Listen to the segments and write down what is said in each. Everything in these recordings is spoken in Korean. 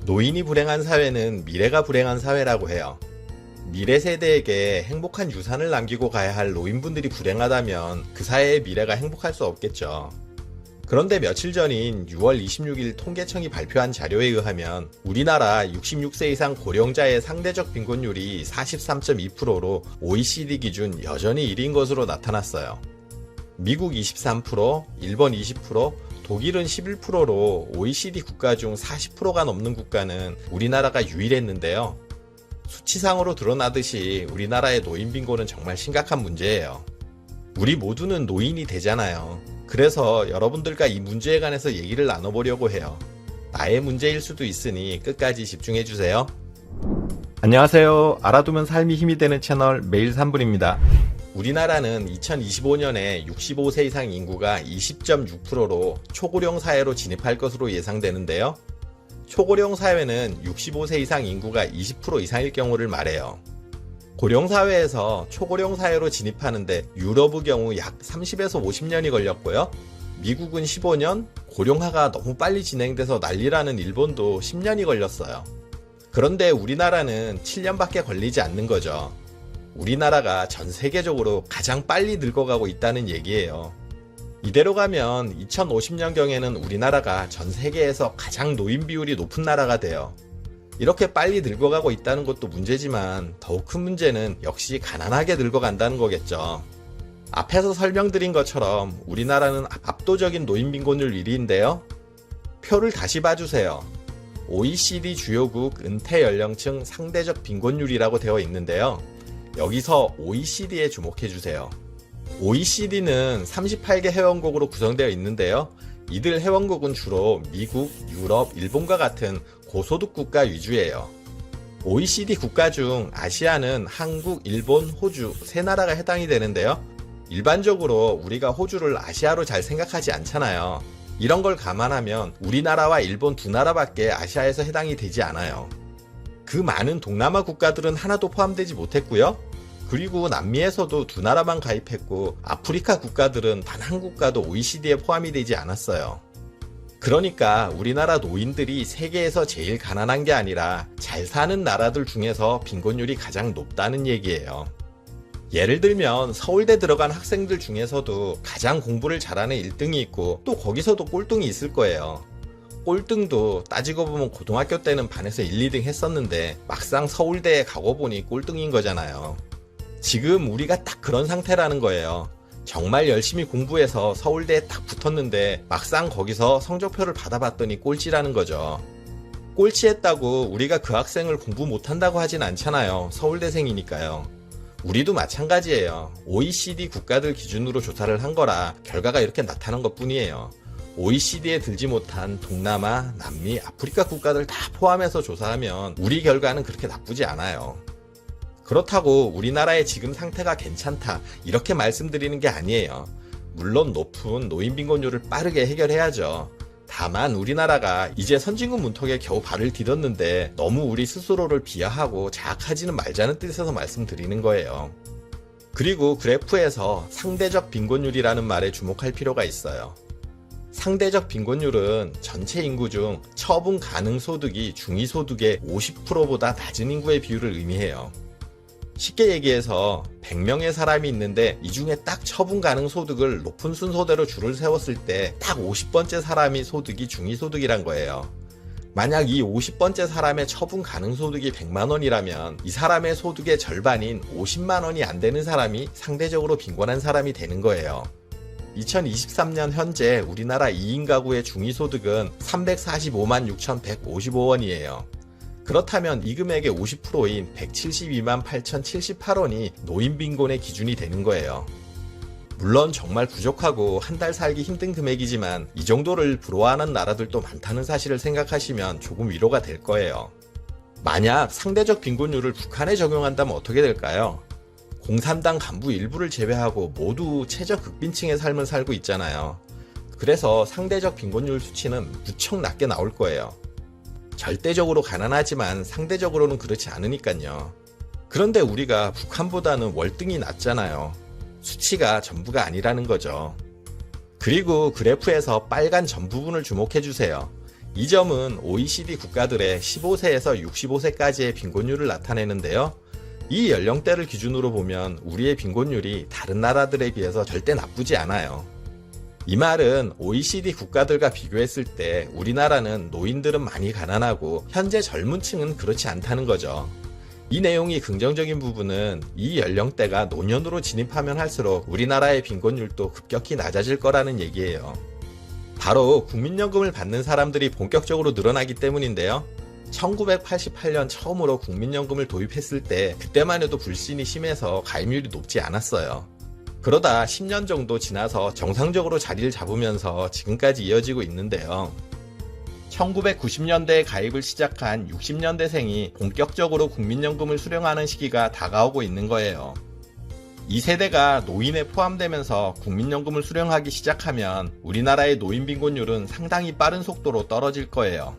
노인이 불행한 사회는 미래가 불행한 사회라고 해요. 미래 세대에게 행복한 유산을 남기고 가야 할 노인분들이 불행하다면 그 사회의 미래가 행복할 수 없겠죠. 그런데 며칠 전인 6월 26일 통계청이 발표한 자료에 의하면 우리나라 66세 이상 고령자의 상대적 빈곤율이 43.2%로 OECD 기준 여전히 1위인 것으로 나타났어요. 미국 23%, 일본 20%, 독일은 11%로 OECD 국가 중 40%가 넘는 국가는 우리나라가 유일했는데요. 수치상으로 드러나듯이 우리나라의 노인 빈곤은 정말 심각한 문제예요. 우리 모두는 노인이 되잖아요. 그래서 여러분들과 이 문제에 관해서 얘기를 나눠보려고 해요. 나의 문제일 수도 있으니 끝까지 집중해주세요. 안녕하세요. 알아두면 삶이 힘이 되는 채널 매일 3분입니다. 우리나라는 2025년에 65세 이상 인구가 20.6%로 초고령 사회로 진입할 것으로 예상되는데요. 초고령 사회는 65세 이상 인구가 20% 이상일 경우를 말해요. 고령 사회에서 초고령 사회로 진입하는데 유럽의 경우 약 30에서 50년이 걸렸고요. 미국은 15년, 고령화가 너무 빨리 진행돼서 난리라는 일본도 10년이 걸렸어요. 그런데 우리나라는 7년밖에 걸리지 않는 거죠. 우리나라가 전 세계적으로 가장 빨리 늙어가고 있다는 얘기예요. 이대로 가면 2050년경에는 우리나라가 전 세계에서 가장 노인 비율이 높은 나라가 돼요. 이렇게 빨리 늙어가고 있다는 것도 문제지만 더욱 큰 문제는 역시 가난하게 늙어간다는 거겠죠. 앞에서 설명드린 것처럼 우리나라는 압도적인 노인 빈곤율 1위인데요. 표를 다시 봐주세요. OECD 주요국 은퇴 연령층 상대적 빈곤율이라고 되어 있는데요. 여기서 OECD에 주목해주세요. OECD는 38개 회원국으로 구성되어 있는데요. 이들 회원국은 주로 미국, 유럽, 일본과 같은 고소득 국가 위주예요. OECD 국가 중 아시아는 한국, 일본, 호주 세 나라가 해당이 되는데요. 일반적으로 우리가 호주를 아시아로 잘 생각하지 않잖아요. 이런 걸 감안하면 우리나라와 일본 두 나라밖에 아시아에서 해당이 되지 않아요. 그 많은 동남아 국가들은 하나도 포함되지 못했고요. 그리고 남미에서도 두 나라만 가입했고 아프리카 국가들은 단 한 국가도 OECD에 포함이 되지 않았어요. 그러니까 우리나라 노인들이 세계에서 제일 가난한 게 아니라 잘 사는 나라들 중에서 빈곤율이 가장 높다는 얘기예요. 예를 들면 서울대 들어간 학생들 중에서도 가장 공부를 잘하는 1등이 있고 또 거기서도 꼴등이 있을 거예요. 꼴등도 따지고 보면 고등학교 때는 반에서 1, 2등 했었는데 막상 서울대에 가고 보니 꼴등인 거잖아요. 지금 우리가 딱 그런 상태라는 거예요. 정말 열심히 공부해서 서울대에 딱 붙었는데 막상 거기서 성적표를 받아봤더니 꼴찌라는 거죠. 꼴찌했다고 우리가 그 학생을 공부 못한다고 하진 않잖아요. 서울대생이니까요. 우리도 마찬가지예요. OECD 국가들 기준으로 조사를 한 거라 결과가 이렇게 나타난 것 뿐이에요. OECD에 들지 못한 동남아, 남미, 아프리카 국가들 다 포함해서 조사하면 우리 결과는 그렇게 나쁘지 않아요. 그렇다고 우리나라의 지금 상태가 괜찮다 이렇게 말씀드리는 게 아니에요. 물론 높은 노인 빈곤율을 빠르게 해결해야죠. 다만 우리나라가 이제 선진국 문턱에 겨우 발을 디뎠는데 너무 우리 스스로를 비하하고 자학하지는 말자는 뜻에서 말씀드리는 거예요. 그리고 그래프에서 상대적 빈곤율이라는 말에 주목할 필요가 있어요. 상대적 빈곤율은 전체 인구 중 처분 가능 소득이 중위소득의 50%보다 낮은 인구의 비율을 의미해요. 쉽게 얘기해서 100명의 사람이 있는데 이 중에 딱 처분 가능 소득을 높은 순서대로 줄을 세웠을 때 딱 50번째 사람이 소득이 중위소득이란 거예요. 만약 이 50번째 사람의 처분 가능 소득이 100만 원이라면 이 사람의 소득의 절반인 50만 원이 안 되는 사람이 상대적으로 빈곤한 사람이 되는 거예요. 2023년 현재 우리나라 2인 가구의 중위소득은 345만 6,155원이에요. 그렇다면 이 금액의 50%인 172만 8,078원이 노인 빈곤의 기준이 되는 거예요. 물론 정말 부족하고 한 달 살기 힘든 금액이지만 이 정도를 부러워하는 나라들도 많다는 사실을 생각하시면 조금 위로가 될 거예요. 만약 상대적 빈곤율을 북한에 적용한다면 어떻게 될까요? 공산당 간부 일부를 제외하고 모두 최저 극빈층의 삶을 살고 있잖아요. 그래서 상대적 빈곤율 수치는 무척 낮게 나올 거예요. 절대적으로 가난하지만 상대적으로는 그렇지 않으니까요. 그런데 우리가 북한보다는 월등히 낮잖아요. 수치가 전부가 아니라는 거죠. 그리고 그래프에서 빨간 점 부분을 주목해주세요. 이 점은 OECD 국가들의 15세에서 65세까지의 빈곤율을 나타내는데요. 이 연령대를 기준으로 보면 우리의 빈곤율이 다른 나라들에 비해서 절대 나쁘지 않아요. 이 말은 OECD 국가들과 비교했을 때 우리나라는 노인들은 많이 가난하고 현재 젊은 층은 그렇지 않다는 거죠. 이 내용이 긍정적인 부분은 이 연령대가 노년으로 진입하면 할수록 우리나라의 빈곤율도 급격히 낮아질 거라는 얘기예요. 바로 국민연금을 받는 사람들이 본격적으로 늘어나기 때문인데요. 1988년 처음으로 국민연금을 도입했을 때 그때만 해도 불신이 심해서 가입률이 높지 않았어요. 그러다 10년 정도 지나서 정상적으로 자리를 잡으면서 지금까지 이어지고 있는데요. 1990년대에 가입을 시작한 60년대생이 본격적으로 국민연금을 수령하는 시기가 다가오고 있는 거예요. 이 세대가 노인에 포함되면서 국민연금을 수령하기 시작하면 우리나라의 노인 빈곤율은 상당히 빠른 속도로 떨어질 거예요.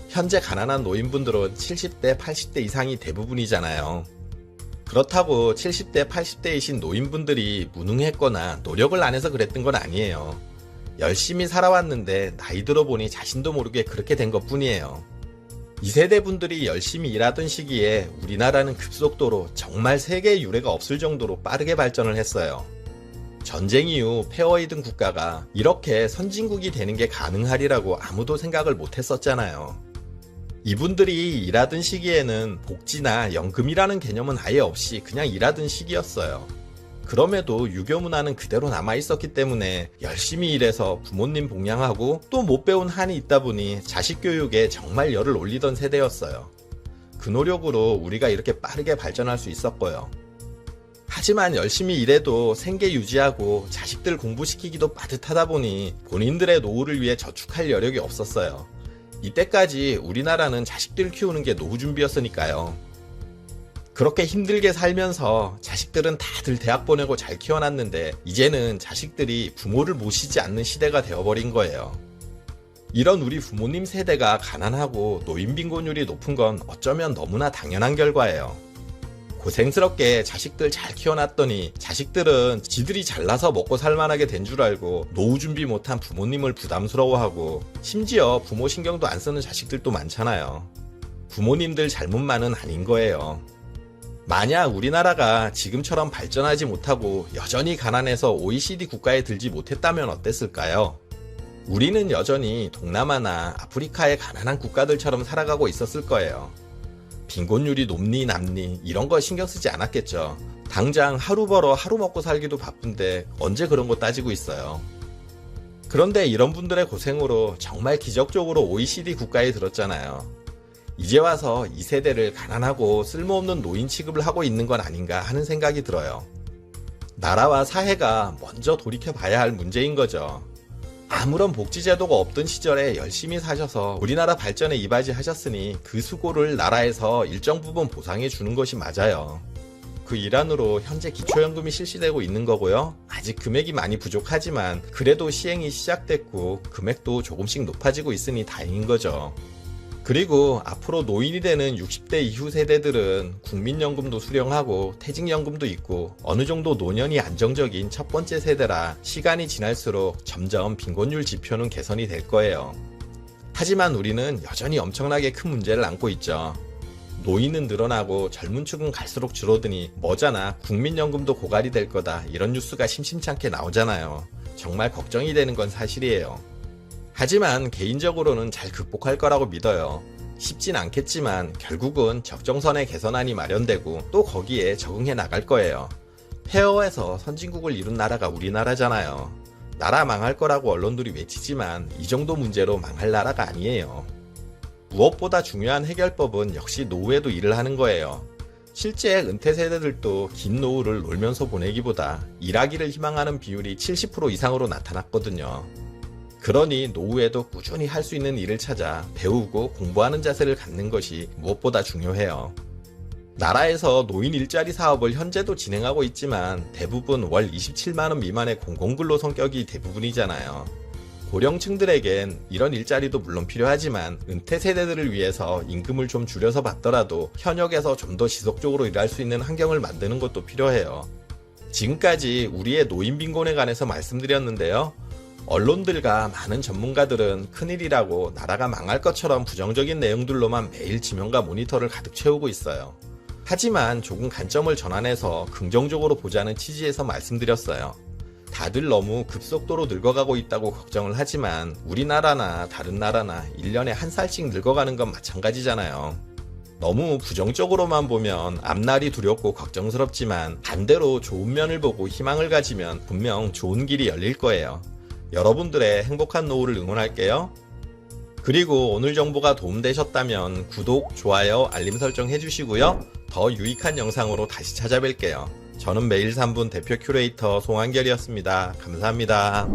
현재 가난한 노인분들은 70대, 80대 이상이 대부분이잖아요. 그렇다고 70대, 80대이신 노인분들이 무능했거나 노력을 안 해서 그랬던 건 아니에요. 열심히 살아왔는데 나이 들어보니 자신도 모르게 그렇게 된 것뿐이에요. 이 세대 분들이 열심히 일하던 시기에 우리나라는 급속도로 정말 세계의 유례가 없을 정도로 빠르게 발전을 했어요. 전쟁 이후 폐허이던 국가가 이렇게 선진국이 되는 게 가능하리라고 아무도 생각을 못 했었잖아요. 이분들이 일하던 시기에는 복지나 연금이라는 개념은 아예 없이 그냥 일하던 시기였어요. 그럼에도 유교 문화는 그대로 남아 있었기 때문에 열심히 일해서 부모님 복양하고 또 못 배운 한이 있다 보니 자식 교육에 정말 열을 올리던 세대였어요. 그 노력으로 우리가 이렇게 빠르게 발전할 수 있었고요. 하지만 열심히 일해도 생계 유지하고 자식들 공부시키기도 빠듯하다 보니 본인들의 노후를 위해 저축할 여력이 없었어요. 이때까지 우리나라는 자식들 키우는 게 노후 준비였으니까요. 그렇게 힘들게 살면서 자식들은 다들 대학 보내고 잘 키워놨는데 이제는 자식들이 부모를 모시지 않는 시대가 되어버린 거예요. 이런 우리 부모님 세대가 가난하고 노인 빈곤율이 높은 건 어쩌면 너무나 당연한 결과예요. 고생스럽게 자식들 잘 키워놨더니 자식들은 지들이 잘나서 먹고 살만하게 된 줄 알고 노후 준비 못한 부모님을 부담스러워하고 심지어 부모 신경도 안 쓰는 자식들도 많잖아요. 부모님들 잘못만은 아닌 거예요. 만약 우리나라가 지금처럼 발전하지 못하고 여전히 가난해서 OECD 국가에 들지 못했다면 어땠을까요? 우리는 여전히 동남아나 아프리카의 가난한 국가들처럼 살아가고 있었을 거예요. 빈곤율이 높니 남니 이런 거 신경 쓰지 않았겠죠. 당장 하루 벌어 하루 먹고 살기도 바쁜데 언제 그런 거 따지고 있어요. 그런데 이런 분들의 고생으로 정말 기적적으로 OECD 국가에 들었잖아요. 이제 와서 이 세대를 가난하고 쓸모없는 노인 취급을 하고 있는 건 아닌가 하는 생각이 들어요. 나라와 사회가 먼저 돌이켜봐야 할 문제인 거죠. 아무런 복지제도가 없던 시절에 열심히 사셔서 우리나라 발전에 이바지하셨으니 그 수고를 나라에서 일정 부분 보상해 주는 것이 맞아요. 그 일환으로 현재 기초연금이 실시되고 있는 거고요. 아직 금액이 많이 부족하지만 그래도 시행이 시작됐고 금액도 조금씩 높아지고 있으니 다행인 거죠. 그리고 앞으로 노인이 되는 60대 이후 세대들은 국민연금도 수령하고 퇴직연금도 있고 어느 정도 노년이 안정적인 첫 번째 세대라 시간이 지날수록 점점 빈곤율 지표는 개선이 될 거예요. 하지만 우리는 여전히 엄청나게 큰 문제를 안고 있죠. 노인은 늘어나고 젊은 축은 갈수록 줄어드니 뭐잖아 국민연금도 고갈이 될 거다 이런 뉴스가 심심찮게 나오잖아요. 정말 걱정이 되는 건 사실이에요. 하지만 개인적으로는 잘 극복할 거라고 믿어요. 쉽진 않겠지만 결국은 적정선의 개선안이 마련되고 또 거기에 적응해 나갈 거예요. 폐허에서 선진국을 이룬 나라가 우리나라잖아요. 나라 망할 거라고 언론들이 외치지만 이 정도 문제로 망할 나라가 아니에요. 무엇보다 중요한 해결법은 역시 노후에도 일을 하는 거예요. 실제 은퇴 세대들도 긴 노후를 놀면서 보내기보다 일하기를 희망하는 비율이 70% 이상으로 나타났거든요. 그러니 노후에도 꾸준히 할 수 있는 일을 찾아 배우고 공부하는 자세를 갖는 것이 무엇보다 중요해요. 나라에서 노인 일자리 사업을 현재도 진행하고 있지만 대부분 월 27만원 미만의 공공근로 성격이 대부분이잖아요. 고령층들에겐 이런 일자리도 물론 필요하지만 은퇴 세대들을 위해서 임금을 좀 줄여서 받더라도 현역에서 좀 더 지속적으로 일할 수 있는 환경을 만드는 것도 필요해요. 지금까지 우리의 노인 빈곤에 관해서 말씀드렸는데요. 언론들과 많은 전문가들은 큰일이라고 나라가 망할 것처럼 부정적인 내용들로만 매일 지면과 모니터를 가득 채우고 있어요. 하지만 조금 관점을 전환해서 긍정적으로 보자는 취지에서 말씀드렸어요. 다들 너무 급속도로 늙어가고 있다고 걱정을 하지만 우리나라나 다른 나라나 1년에 한 살씩 늙어가는 건 마찬가지잖아요. 너무 부정적으로만 보면 앞날이 두렵고 걱정스럽지만 반대로 좋은 면을 보고 희망을 가지면 분명 좋은 길이 열릴 거예요. 여러분들의 행복한 노후를 응원할게요. 그리고 오늘 정보가 도움되셨다면 구독, 좋아요, 알림 설정 해주시고요. 더 유익한 영상으로 다시 찾아뵐게요. 저는 매일 3분 대표 큐레이터 송한결이었습니다. 감사합니다.